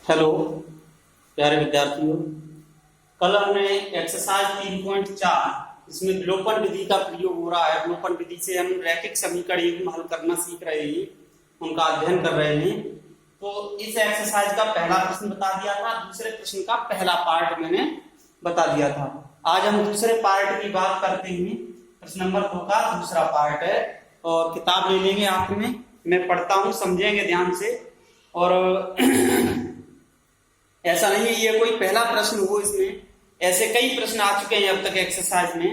Hello प्यारे विद्यार्थियों, कल हमने एक्सरसाइज 3.4 इसमें विलोपन विधि का प्रयोग हो रहा है। विलोपन विधि से हम रैखिक समीकरण युग्म हल करना सीख रहे हैं, उनका अध्ययन कर रहे हैं। तो इस एक्सरसाइज का पहला प्रश्न बता दिया था, दूसरे प्रश्न का पहला पार्ट मैंने बता दिया था। आज हम दूसरे पार्ट की बात करते हैं। प्रश्न नंबर 2 का दूसरा पार्ट है और किताब ले लेंगे हाथ में, मैं पढ़ता हूँ, समझेंगे ध्यान से। और ऐसा नहीं है ये कोई पहला प्रश्न हो, इसमें ऐसे कई प्रश्न आ चुके हैं अब तक एक्सरसाइज में।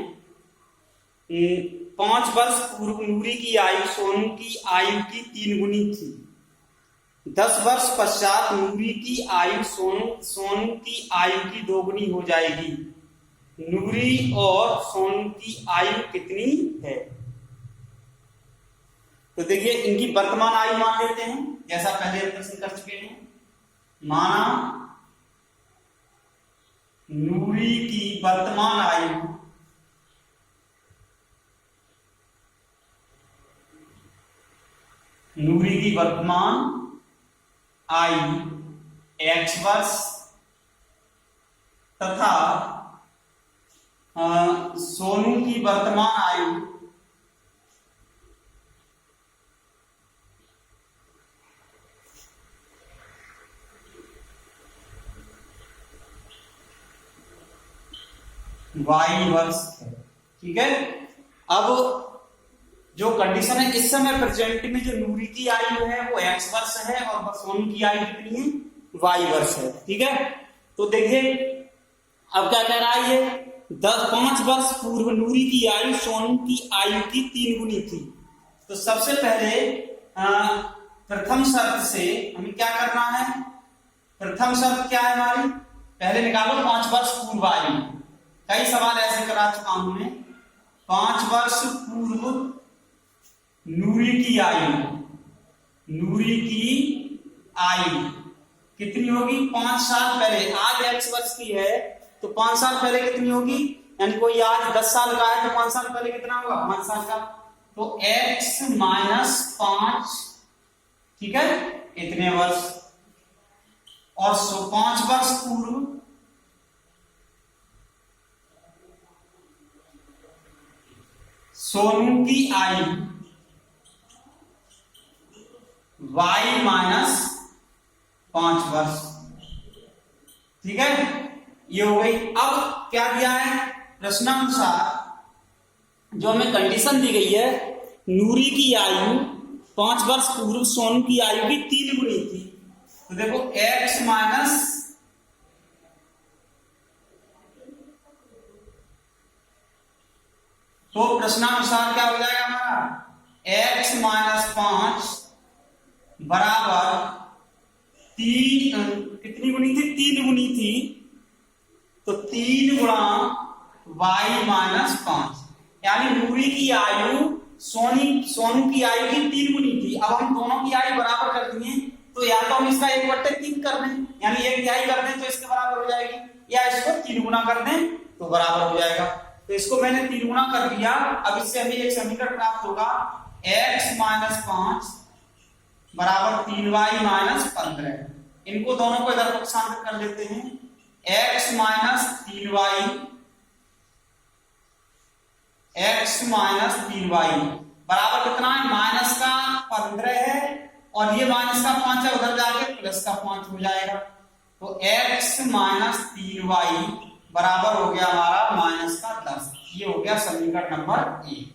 5 वर्ष पूर्व नूरी की आयु सोनू की आयु की 3 गुनी थी। 10 वर्ष पश्चात नूरी की आयु सोनू की आयु की 2 गुनी हो जाएगी। नूरी और सोनू की आयु कितनी है? तो देखिए, इनकी वर्तमान आयु मान लेते हैं, जैसा पहले प्रश्न कर चुके हैं। माना नूरी की वर्तमान आयु x वर्ष तथा सोनू की वर्तमान आयु y वर्ष है। ठीक है, अब जो कंडीशन है, इस समय प्रेजेंट में जो नूरी की आयु है वो x वर्ष है और सोनू की आयु कितनी है? y वर्ष है। ठीक है, तो देखिए अब क्या कह रहा है ये, 5 वर्ष पूर्व नूरी की आयु सोनू की आयु की 3 गुनी थी। तो सबसे पहले प्रथम शर्त से हमें क्या करना है? प्रथम शर्त क्या है हमारी? पहले निकालो 5 वर्ष पूर्व आयु। कई सवाल ऐसे करा चुका हूं मैं। 5 वर्ष पूर्व नूरी की आयु कितनी होगी? 5 साल पहले। आज x वर्ष की है तो 5 साल पहले कितनी होगी? यानी कोई आज 10 साल का है तो 5 साल पहले कितना होगा? 5 साल का। तो x माइनस 5, ठीक है, इतने वर्ष। और 5 वर्ष पूर्व सोनू की आयु y माइनस 5 वर्ष। ठीक है, ये हो गई। अब क्या दिया है? प्रश्नानुसार जो हमें कंडीशन दी गई है, नूरी की आयु 5 वर्ष पूर्व सोनू की आयु की 3 गुनी थी। तो देखो x माइनस तो प्रश्नानुसार क्या हो जाएगा हमारा? x माइनस 5 बराबर 3, कितनी गुनी थी? 3 गुनी थी। तो 3 गुणा y माइनस 5, यानी नूरी की आयु सोनू की आयु की 3 गुनी थी। अब हम दोनों की आयु बराबर कर दिए, तो या तो हम इसका 1/3 कर दें, यानी 1 तिहाई कर दें तो इसके बराबर हो जाएगी, या इसको 3 गुना कर दें तो बराबर हो जाएगा। तो इसको मैंने 3 गुना कर दिया। अब इससे हमें एक समीकरण प्राप्त होगा, x माइनस 5 बराबर 3y माइनस 15। इनको दोनों को इधर पक्षांतर कर लेते हैं। x माइनस 3y बराबर कितना है? माइनस का 15 है और ये माइनस का 5 है, उधर जाके प्लस का 5 हो जाएगा। तो x माइनस 3y बराबर हो गया हमारा माइनस का 10। ये हो गया समीकरण नंबर 1।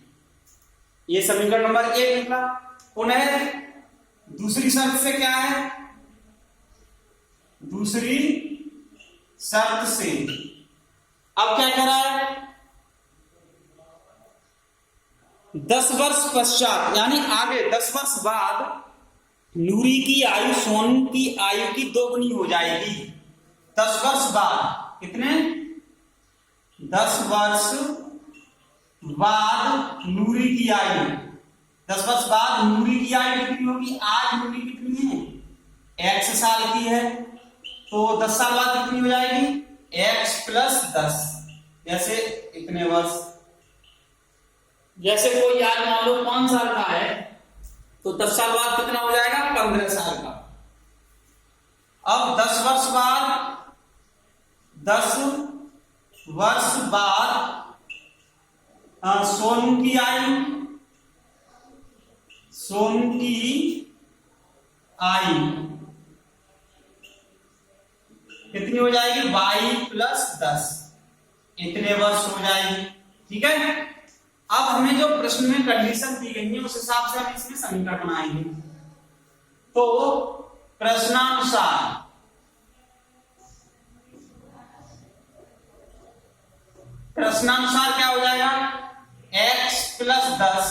ये समीकरण नंबर 1 निकला। पुनः दूसरी शर्त से क्या है? दूसरी शर्त से अब क्या कह रहा है? 10 वर्ष पश्चात, यानी आगे 10 वर्ष बाद नूरी की आयु सोनू की आयु की 2 गुनी हो जाएगी। 10 वर्ष बाद कितने? 10 वर्ष बाद नूरी की आयु, 10 वर्ष बाद नूरी की आयु कितनी होगी? आज नूरी कितनी है? x साल की है, तो 10 साल बाद कितनी हो जाएगी? x प्लस 10, जैसे इतने वर्ष। जैसे कोई आज मान लो 5 साल का है तो 10 साल बाद कितना हो जाएगा? 15 साल का। अब 10 वर्ष बाद सोनू की आयु कितनी हो जाएगी? 22+10, इतने वर्ष हो जाएगी। ठीक है, अब हमें जो प्रश्न में कंडीशन दी गई है उस हिसाब से हम इसमें समीकरण बनाएंगे। तो प्रश्नानुसार क्या हो जाएगा? x+10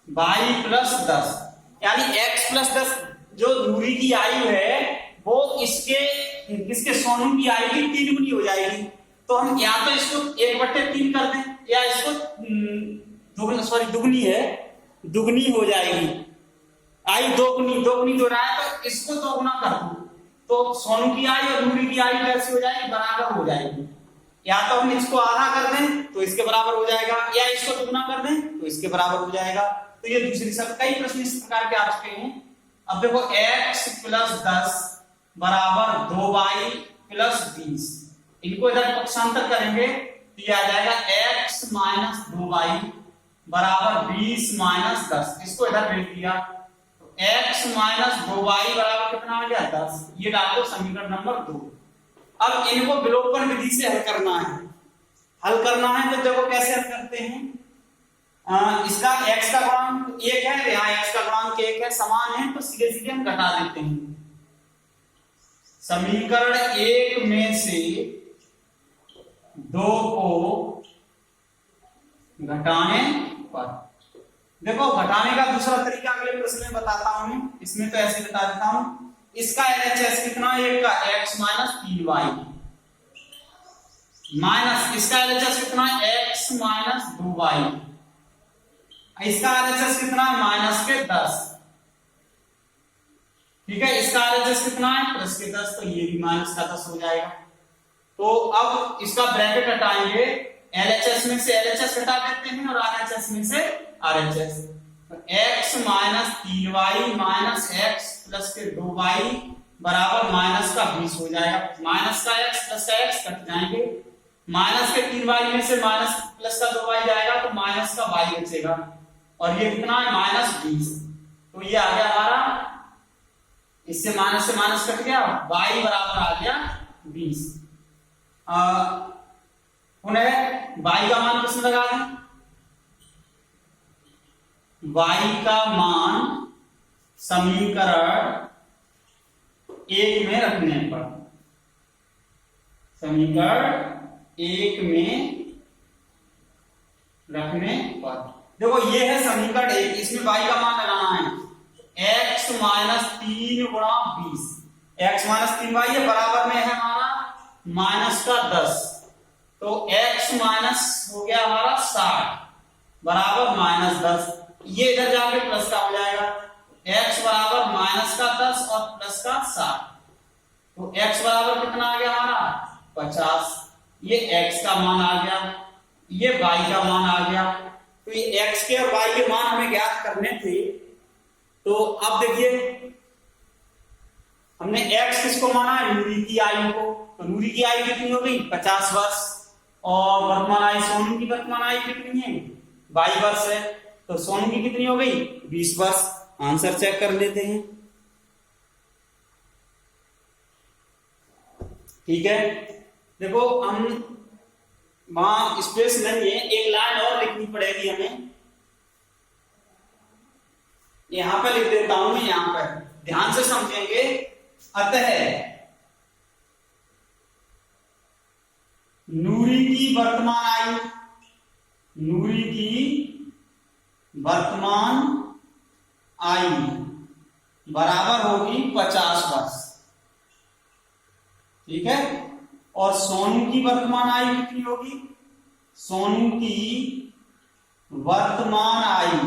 y+10, यानी x+10 जो नूरी की आयु है वो किसके सोनू की आयु की 3 गुनी हो जाएगी। तो हम या तो इसको 1/3 कर दें या इसको दुगनी हो जाएगी। आयु 2 गुनी हो रहा है तो इसको 2 गुना कर दूं तो सोनू की आयु और नूरी की आयु कैसी हो जाएगी? बराबर हो जाएगी। या तो हम इसको आधा कर दें तो इसके बराबर हो जाएगा, या इसको दुगना कर दें तो इसके बराबर हो जाएगा। तो ये दूसरी सब कई प्रश्न इस प्रकार के आ चुके हैं। अब देखो x+10 बराबर 2y+20, इनको इधर पक्षांतर करेंगे तो ये आ जाएगा x-2y बराबर 20-10, इसको इधर भेज दिया तो x-2y बराबर कितना आ गया? 10। ये डालो समीकरण नंबर 2। अब इनको विलोपन विधि से हल करना है। तो देखो कैसे हल करते हैं। इसका x का गुणांक 1 है, यहाँ x का गुणांक 1 है, समान है तो सीधे सीधे हम घटा देते हैं। समीकरण 1 में से 2 को घटाने पर, देखो घटाने का दूसरा तरीका अगले प्रश्न में बताता हूं मैं, इसमें तो ऐसे बता देता हूं। इसका LHS कितना है? 1 का x-3y माइनस इसका LHS कितना है? x-2y, इसका RHS कितना है? -10। ठीक है, इसका RHS कितना है? +10, तो ये भी -10 हो जाएगा। तो अब इसका ब्रैकेट हटाएंगे, LHS में से LHS हटा देते हैं और RHS में से RHS। तो x-3y माइनस x प्लस के 2y बराबर -20 हो जाएगा। माइनस का x प्लस का x कट जाएंगे, माइनस के 3y में से माइनस प्लस का 2y जाएगा तो माइनस का y बचेगा और ये कितना है? -20। तो ये आ गया हमारा, इससे माइनस से माइनस कट गया, y बराबर आ गया 20। पुनः y का मान किसमें लगा दें? y का मान समीकरण 1 में रखने पर, देखो ये है समीकरण 1, इसमें y का मान लगाना है x-3 गुणा 20, x-3y है, बराबर में है हमारा -10, तो x माइनस हो गया हमारा 60 बराबर -10, ये इधर जाके प्लस का हो जाएगा, x बराबर -10 और प्लस का 60, तो x बराबर कितना आ गया हमारा? 50। ये x का मान आ गया, ये y का मान आ गया। तो ये x के और y के मान हमें ज्ञात करने थे। तो अब देखिए हमने x किसको माना है? नूरी की आयु को। तो नूरी की आयु कितनी हो गई? 50 वर्ष। और वर्तमान आयु सोनू की वर्तमान आयु कितनी है? 22 वर्ष है। तो सोनू की कितनी हो गई? 20 वर्ष। आंसर चेक कर लेते हैं। ठीक है, देखो हम वहां स्पेस नहीं है, एक लाइन और लिखनी पड़ेगी हमें, यहां पर लिख देता हूं मैं, यहां पर ध्यान से समझेंगे। अतः नूरी की वर्तमान आयु बराबर होगी 50 वर्ष। ठीक है, और सोनू की वर्तमान आयु कितनी होगी? सोनू की वर्तमान आयु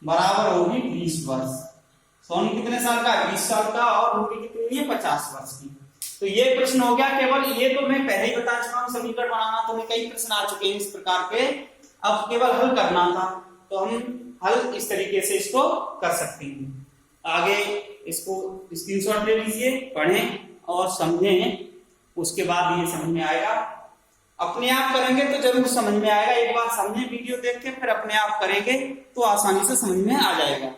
बराबर होगी 20 वर्ष। सोनू कितने साल का है? 20 साल का। और नूरी कितनी है? 50 वर्ष की। तो ये प्रश्न हो गया। केवल ये तो मैं पहले ही बता चुका हूं, समीकरण बनाना तो मैं कई प्रश्न आ चुके हैं इस प्रकार के, अब केवल हल करना था। तो हम हल इस तरीके से इसको कर सकते हैं। आगे इसको स्क्रीनशॉट ले लीजिए, पढ़ें और समझें, उसके बाद ये समझ में आएगा। अपने आप करेंगे तो जरूर समझ में आएगा, एक बार समझें वीडियो देख के, फिर अपने आप करेंगे तो आसानी से समझ में आ जाएगा।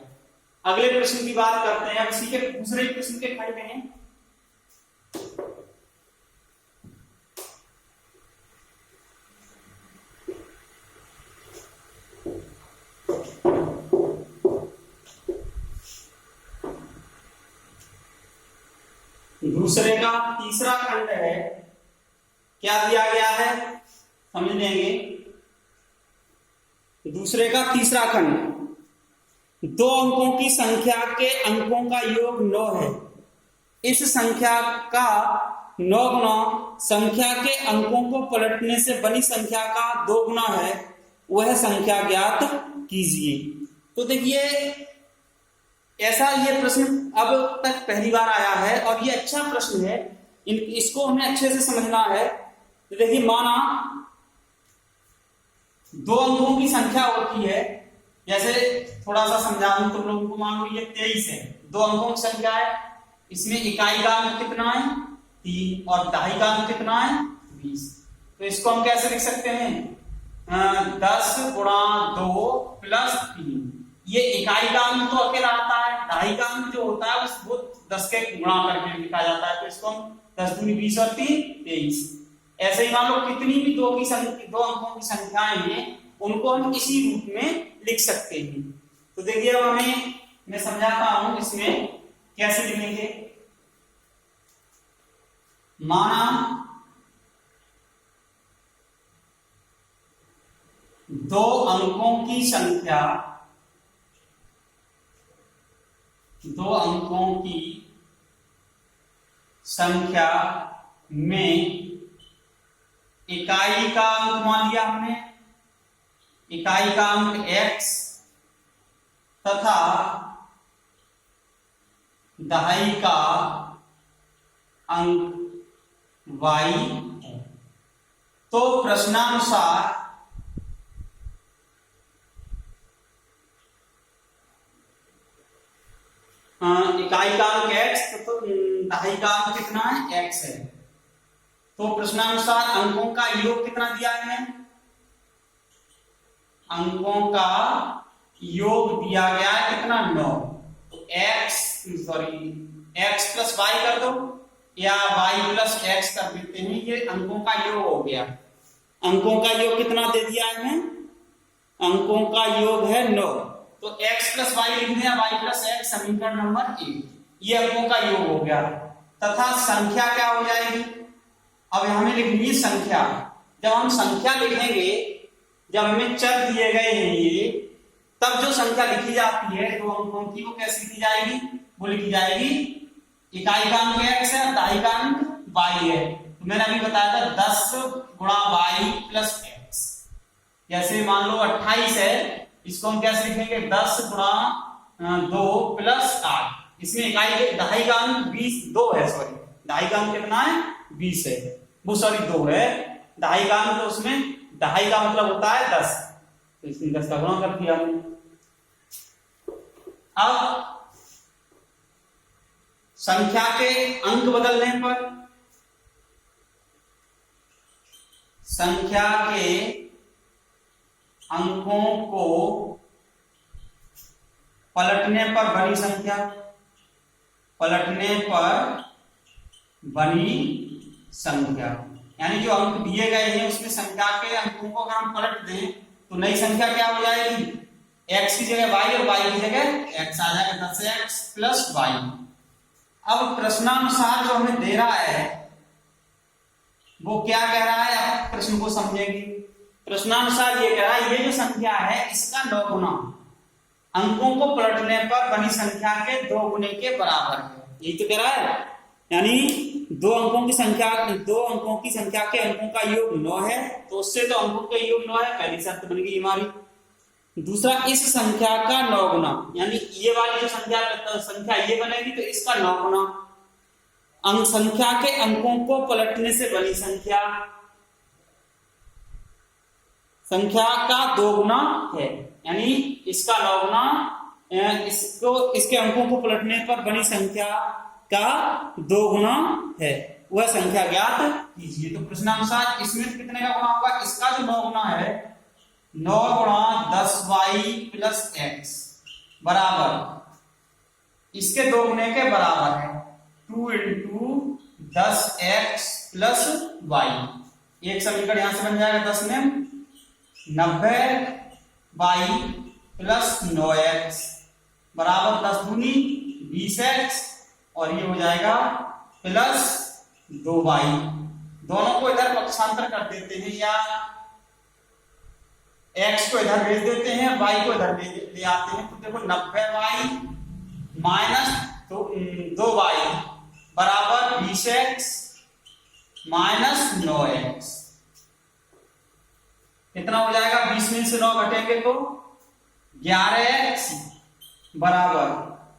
अगले प्रश्न की बात करते हैं। अब इसी के दूसरे प्रश्न के खंड में दूसरे का तीसरा खंड है। क्या दिया गया है समझ लेंगे। दूसरे का तीसरा खंड, 2 अंकों की संख्या के अंकों का योग 9 है। इस संख्या का 9 गुना संख्या के अंकों को पलटने से बनी संख्या का 2 गुना है, वह संख्या ज्ञात कीजिए। तो देखिए, ऐसा ये प्रश्न अब तक पहली बार आया है और ये अच्छा प्रश्न है, इसको हमें अच्छे से समझना है। तो देखिए, माना 2 अंकों की संख्या होती है, जैसे थोड़ा सा समझा दूं तुम लोगों को। मान लो ये 23 है, 2 अंकों की संख्या है, इसमें इकाई का अंक कितना है 3 और दहाई का अंक कितना है 20। तो इसको हम कैसे लिख सकते हैं 10 गुणा 2 प्लस 3। ये इकाई का अंक तो अकेला आता है, दहाई का अंक जो होता है वो 10 के गुणा करके लिखा जाता है। तो इसको हम 10 दूनी 20 और 3 23। ऐसे ही मान लो कितनी भी 2 अंकों की संख्याएं हैं, उनको हम इसी रूप में लिख सकते हैं। तो देखिए, अब मैं समझाता हूं इसमें कैसे लिखेंगे। माना 2 अंकों की संख्या, 2 अंकों की संख्या में इकाई का अंक मान लिया हमने, इकाई का अंक x तथा दहाई का अंक y है। तो प्रश्नानुसार इकाई का अंक x तो दहाई का अंक कितना है x है। तो प्रश्नानुसार अंकों का योग कितना दिया है, अंकों का योग दिया गया है कितना 9। तो x प्लस y कर दो या y प्लस x कर देते हैं, ये अंकों का योग हो गया। अंकों का योग कितना दे दिया है हमें, अंकों का योग है 9। तो x प्लस y लिख दिया, y प्लस x समीकरण नंबर 1, ये अंकों का योग हो गया। तथा संख्या क्या हो जाएगी, अब हमें लिखनी है संख्या। जब हम संख्या लिखेंगे, जब हमें चर दिए गए हैं ये, तब जो संख्या लिखी जाती है 2 अंकों की, वो कैसे लिखी जाएगी, वो लिखी जाएगी इकाई का अंक x है, दहाई का अंक y है। तो मैंने अभी बताया था 10 गुणा y प्लस x। जैसे मान लो 28 है, इसको हम कैसे लिखेंगे 10 गुणा 2 प्लस 8। इसमें इकाई दहाई का अंक 2 है, सॉरी दहाई का अंक कितना है 20 है, वो सॉरी 2 है। दहाई का अंक तो उसमें दहाई का मतलब होता है 10, तो इसमें 10 का गुणा कर दिया हमने। अब संख्या के अंक बदलने पर, संख्या के अंकों को पलटने पर बनी संख्या, पलटने पर बनी संख्या, यानी जो अंक दिए गए हैं उसमें संख्या के अंकों को अगर हम पलट दें तो नई संख्या क्या हो जाएगी, x की जगह y और y की जगह x आ जाएगा, 10x प्लस y। अब प्रश्नानुसार जो हमें दे रहा है वो क्या कह रहा है, आप प्रश्न को समझेंगे। प्रश्नानुसार ये कह रहा है ये जो संख्या है इसका 9 गुना अंकों को पलटने पर बनी संख्या के 2 गुने के बराबर है, यही तो कह रहा है। यानी 2 अंकों की संख्या, 2 अंकों की संख्या के अंकों का योग 9 है, तो उससे तो अंकों का योग 9 है, पहली शर्त बन गई हमारी। दूसरा, इस संख्या का 9 गुना, यानी ये वाली जो संख्या ये बनेगी तो इसका 9 गुना अंक, संख्या के अंकों को पलटने से बनी संख्या, संख्या का 2 गुना है। यानी इसका लौगुना इसके अंकों को पलटने पर बनी संख्या का 2 गुना है, वह संख्या ज्ञात कीजिए। तो प्रश्नानुसार इसमें कितने का गुना होगा? इसका जो 9 गुना है 9 गुणा 10y प्लस x बराबर इसके 2 गुने के बराबर है 2 इंटू 10x प्लस y। एक समीकरण यहां से बन जाएगा 10 में 90y प्लस 9x बराबर 10 दूनी 20x और ये हो जाएगा प्लस 2y। दोनों को इधर पक्षांतर कर देते हैं या x को इधर भेज देते हैं, y को इधर ले आते हैं। तो देखो 90y माइनस 2y बराबर 20x माइनस 9x कितना हो जाएगा? 20 में से 9 घटेंगे तो 11x बराबर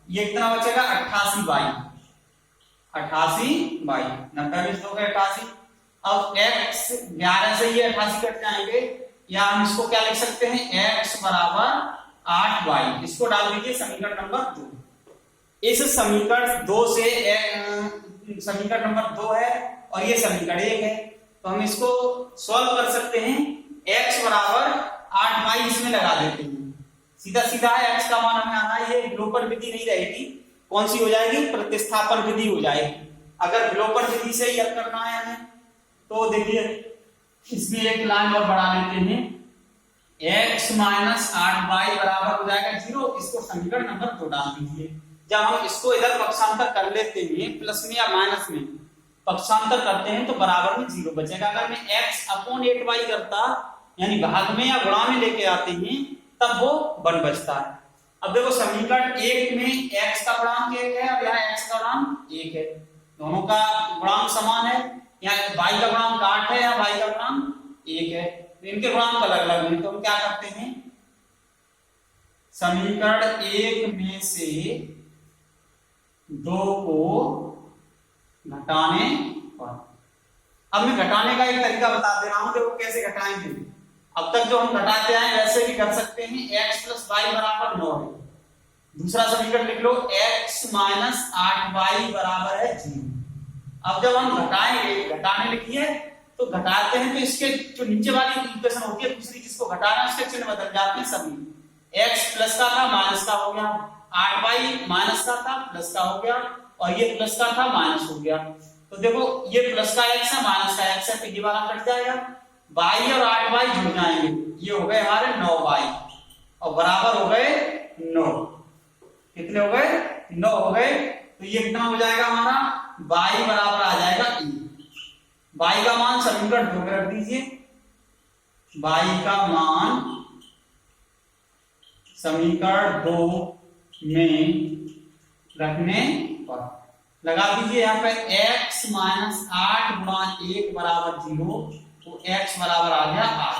ये कितना बचेगा? 88y 88y 90 में 2 88। अब x 11 से ये 88 कट जाएंगे या हम इसको क्या लिख सकते हैं? x बराबर 8y। इसको डाल दीजिए समीकरण नंबर 2। इस समीकरण 2 से समीकरण नंबर 2 है और ये समीकरण 1 है, तो हम इसको सॉल्व कर सकते हैं। x बराबर 8y इसमें लगा देते हैं, सीधा सीधा है x का मान हमें आना है। ये विलोपन विधि नहीं रहेगी, कौन सी हो जाएगी? प्रतिस्थापन विधि हो जाएगी। अगर विलोपन विधि से ही हल करना है हमें तो देखिए इसमें एक लाइन और बढ़ा लेते हैं, x माइनस 8y बराबर हो जाएगा 0। इसको समीकरण नंबर 2 डाल दीजिए। जब हम इसको इधर पक्षांतर कर लेते हैं प्लस में या माइनस में पक्षांतर करते हैं तो बराबर में 0 बचेगा। अगर मैं x अपॉन 8y करता यानी भाग में या गुणा में लेके आते हैं तब वो 1 बचता है। अब देखो समीकरण 1 में x का गुणांक 1 है और यहाँ x का गुणांक 1 है, दोनों का गुणांक समान है। यहाँ y का गुणांक 8 है या y का गुणांक 1 है, तो इनके गुणांक अलग अलग हैं। तो हम क्या करते हैं? समीकरण 1 में से 2 को घटाने पर, अब मैं घटाने का एक तरीका बता दे रहा हूं, देखो कैसे घटाएंगे। अब तक जो हम घटाते आए वैसे भी कर सकते हैं। x प्लस वाई बराबर 9 है। दूसरा समीकरण लिख लो, x माइनस 8y बराबर है 0। अब जब हम घटाएंगे, घटाने लिखिए तो घटाते हैं तो इसके जो नीचे वाली इक्वेशन होती है दूसरी जिसको घटाना उसके चिन्ह बदल जाते हैं सभी। x प्लस का था माइनस का हो गया, 8y माइनस का था प्लस का हो गया और ये प्लस का था माइनस हो गया। तो देखो ये प्लस का x है माइनस का x है तो ये वाला कट जाएगा, y और 8y जुड़ जाएंगे, ये हो गए हमारे 9y और बराबर हो गए 9। कितने हो गए? 9 हो गए। तो ये कितना हो जाएगा हमारा? y बराबर आ जाएगा e। y का मान समीकरण 2 में रख दीजिए, y का मान समीकरण 2 में रखने पर लगा दीजिए। यहाँ पे x माइनस 8 गुणा 1 बराबर 0, तो x बराबर आ गया 8।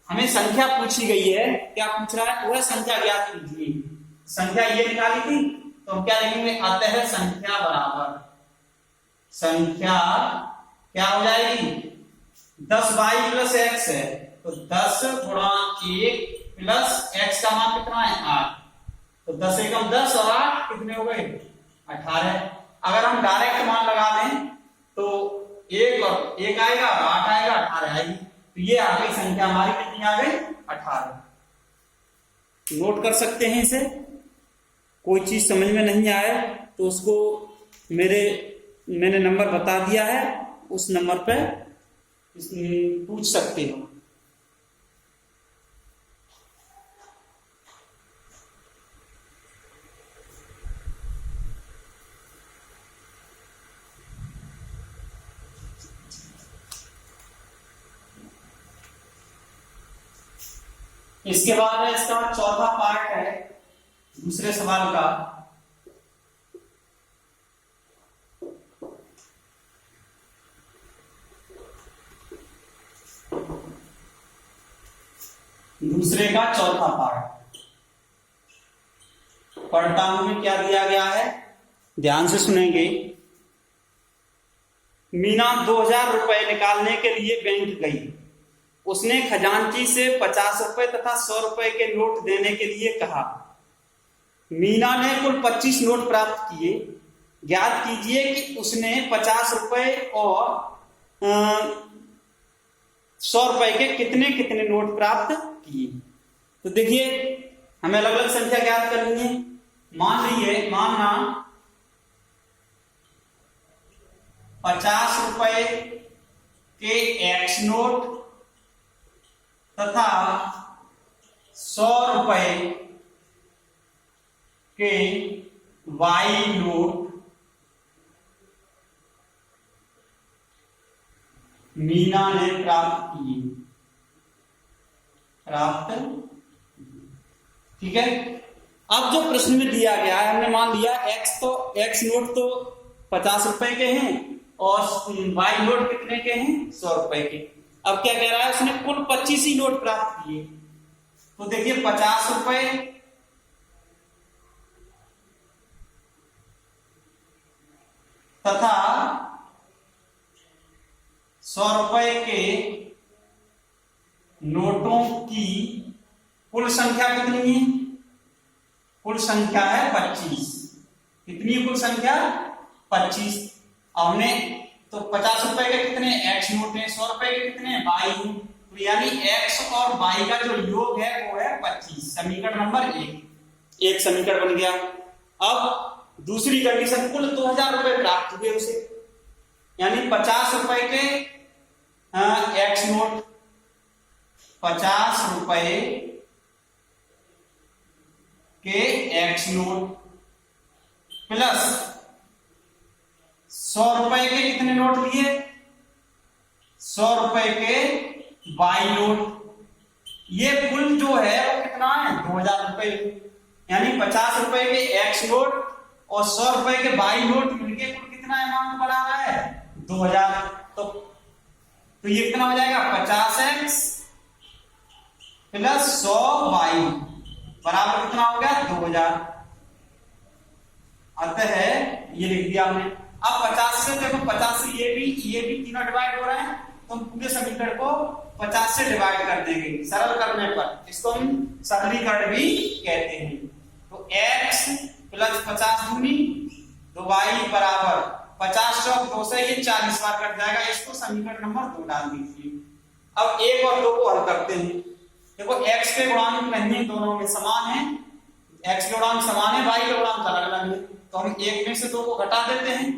हमें संख्या पूछी गई है, क्या पूछ रहा है? वह संख्या ज्ञात कीजिए। संख्या ये निकाली थी तो हम क्या लिखेंगे? अतः संख्या बराबर, संख्या क्या हो जाएगी? 10y प्लस x है तो 10 गुणा 1 प्लस x का मान कितना है? 8। तो 10 एकम 10 और 8 कितने हो गए? 18। अगर हम डायरेक्ट मान लगा दें तो 1 और 1 आएगा और 8 आएगा, 18 आएगी। तो ये आ गई संख्या हमारी, कितनी आ गई? 18। नोट कर सकते हैं इसे। कोई चीज समझ में नहीं आए तो उसको मैंने नंबर बता दिया है, उस नंबर पे पूछ सकते हो। इसके बाद है इसका चौथा पार्ट है दूसरे सवाल का। दूसरे का चौथा पार्ट पढ़ता हूं मैं, क्या दिया गया है ध्यान से सुनेंगे। मीना 2000 रुपए निकालने के लिए बैंक गई। उसने खजांची से 50 रुपए तथा 100 रुपए के नोट देने के लिए कहा। मीना ने कुल 25 नोट प्राप्त किए। ज्ञात कीजिए कि उसने 50 रुपए और 100 रुपए के कितने कितने नोट प्राप्त किए। तो देखिए हमें अलग अलग संख्या ज्ञात करनी है। मानना 50 रुपए के एक्स नोट तथा 100 रुपए के वाई नोट मीना ने प्राप्त किए। ठीक है। अब जो प्रश्न में दिया गया है, हमने मान लिया एक्स नोट तो 50 रुपए के हैं और वाई नोट कितने के हैं, 100 रुपए के। अब क्या कह रहा है, उसने कुल 25 ही नोट प्राप्त किए। तो देखिए 50 रुपए तथा 100 रुपए के नोटों की कुल संख्या कितनी है? कुल संख्या है 25। कितनी है कुल संख्या? 25। हमने तो 50 रुपए के कितने एक्स नोट है, 100 रुपए के कितने वाई। तो यानी एक्स और वाई का जो योग है वो है 25। समीकरण नंबर 1 एक समीकरण बन गया। अब दूसरी कंडीशन, कुल 2000 रुपए प्राप्त हुए उसे, यानी 50 रुपए के एक्स नोट, 50 रुपए के एक्स नोट प्लस 100 रुपए के कितने नोट लिए, 100 रुपए के वाई नोट। ये कुल जो है वो कितना है, 2000 रुपए। यानी 50 रुपए के एक्स नोट और 100 रुपए के वाई नोट मिलके कुल कितना अमाउंट बना रहा है, 2000। तो ये कितना हो जाएगा, 50x प्लस 100y बराबर कितना हो गया, 2000। अतः ये लिख दिया हमने। अब 50 से देखो, 50 से ये भी तीनों डिवाइड हो रहे हैं, तो हम पूरे समीकरण को 50 से डिवाइड कर देंगे सरल करने पर। इसको हम सरलीकरण भी कहते हैं। तो x प्लस 50 दूनी 2y बराबर 50 चौक 2 से ये 40 बार कट जाएगा। इसको समीकरण नंबर 2 डाल दीजिए। अब 1 और 2 को हल करते हैं। देखो x के गुणांक नहीं है, दोनों में समान है। x के गुणांक समान है, y के गुणांक अलग अलग है। तो हम 1 में से 2 को घटा देते हैं।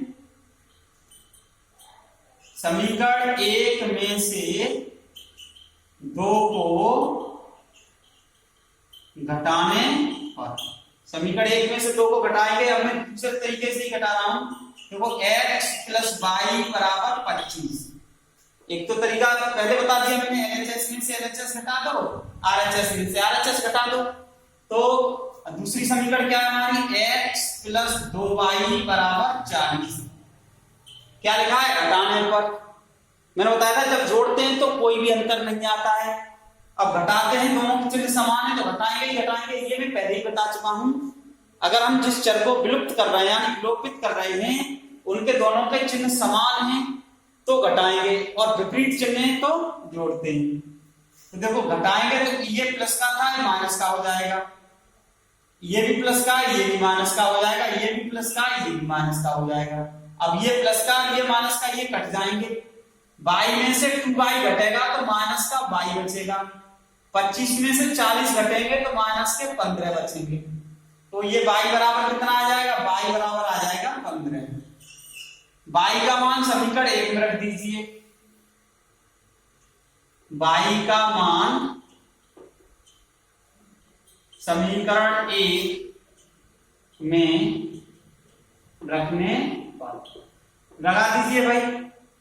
समीकरण 1 में से 2 को घटाने पर, समीकरण 1 में से 2 को घटाएंगे। अब मैं दूसरे तरीके से ही घटा रहा हूं। देखो x प्लस वाई बराबर 25। एक तो तरीका पहले बता दिया मैंने, LHS में से LHS घटा दो, RHS में से RHS घटा दो। तो दूसरी समीकरण क्या है हमारी, x प्लस 2y बराबर 40। क्या लिखा है, घटाने पर। मैंने बताया था जब जोड़ते हैं तो कोई भी अंतर नहीं आता है। अब घटाते हैं, दोनों के चिन्ह समान है तो घटाएंगे ही घटाएंगे। ये मैं पहले ही बता चुका हूं। अगर हम जिस चर को विलुप्त कर रहे हैं यानी विलोपित कर रहे हैं, उनके दोनों के चिन्ह समान हैं तो घटाएंगे, और विपरीत चिन्ह है तो जोड़ते हैं। तो देखो घटाएंगे तो ये प्लस का था, ये माइनस का हो जाएगा। ये भी प्लस का, ये भी माइनस का हो जाएगा। ये भी प्लस का, ये भी माइनस का हो जाएगा। अब ये प्लस का, ये माइनस का, ये कट जाएंगे। y में से 2y घटेगा तो माइनस का y बचेगा। 25 में से 40 घटेंगे तो माइनस के 15 बचेंगे। तो ये y बराबर कितना आ जाएगा, y बराबर आ जाएगा 15। y का मान समीकरण 1 में रख दीजिए। y का मान समीकरण 1 में रखने पर लगा दीजिए भाई।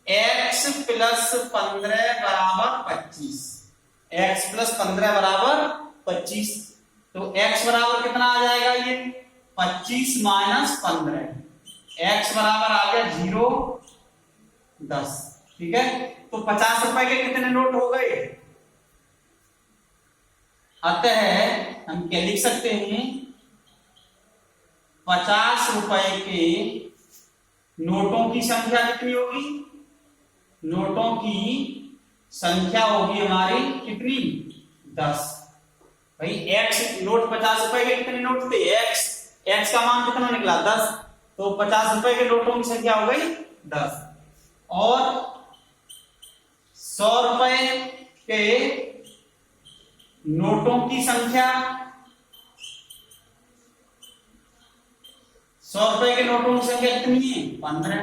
x प्लस 15 बराबर 25, x प्लस 15 बराबर 25। तो x बराबर कितना आ जाएगा, ये 25 माइनस 15। x बराबर आ गया 0, 10। ठीक है। तो 50 रुपए के कितने नोट हो गए। अतः हम क्या लिख सकते हैं, 50 रुपए के नोटों की संख्या कितनी होगी, नोटों की संख्या होगी हमारी कितनी 10। भाई x नोट 50 रुपए के कितने नोट थे x का मान कितना निकला 10, तो 50 रुपए के नोटों की संख्या हो गई 10। और 100 रुपए के नोटों की संख्या 100 रुपए के नोटों की संख्या कितनी है 15।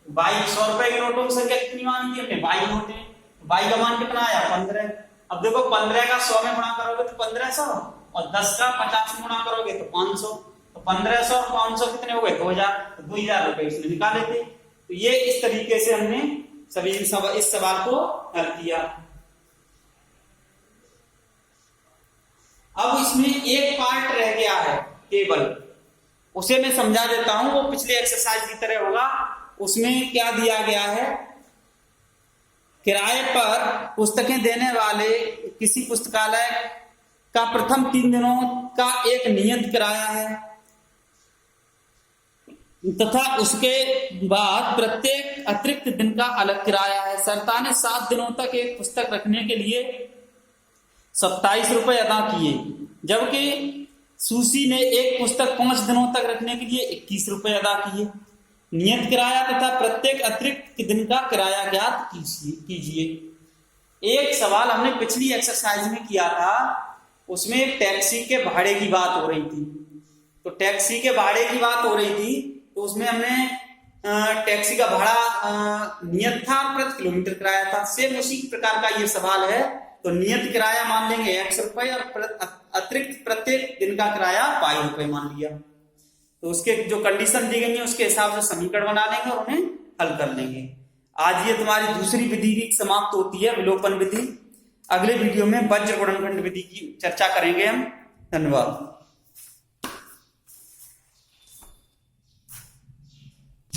100 रुपए के नोटों की संख्या कितनी मानी थी हमने 22 नोट है, 22 का मान कितना आया 15। अब देखो 15 का 100 में गुणा करोगे तो 1500, और 10 का 50 में गुणा करोगे तो 500, तो 1500 और 500 कितने हो गए 2000, तो 2000 रुपए इसने निकाले थे। तो ये इस तरीके से हमने सभी इस सवाल को हल किया। अब इसमें एक पार्ट रह गया है केवल, उसे मैं समझा देता हूं, वो पिछले एक्सरसाइज की तरह होगा। उसमें क्या दिया गया है, किराए पर पुस्तकें देने वाले किसी पुस्तकालय का प्रथम 3 दिनों का एक नियत किराया है तथा उसके बाद प्रत्येक अतिरिक्त दिन का अलग किराया है। सरता ने 7 दिनों तक एक पुस्तक रखने के लिए 27 रुपए अदा किए, जबकि सुशी ने एक पुस्तक 5 दिनों तक रखने के लिए 21 रुपए अदा किए। नियत किराया तथा प्रत्येक अतिरिक्त दिन का किराया ज्ञात कीजिए। एक सवाल हमने पिछली एक्सरसाइज में किया था, उसमें टैक्सी के भाड़े की बात हो रही थी। तो टैक्सी के भाड़े की बात हो रही थी, तो उसमें हमने टैक्सी का भाड़ा नियत था, प्रति किलोमीटर किराया था। सेम उसी प्रकार का ये सवाल है। तो नियत किराया मान लेंगे x रुपए और अतिरिक्त प्रत्येक दिन का किराया y रुपए मान लिया। तो उसके जो कंडीशन दी गई है उसके हिसाब से समीकरण बना लेंगे और उन्हें हल कर लेंगे। आज ये तुम्हारी दूसरी विधि समाप्त होती है, विलोपन विधि। अगले वीडियो में वज्र गुणनखंड विधि की चर्चा करेंगे हम। धन्यवाद।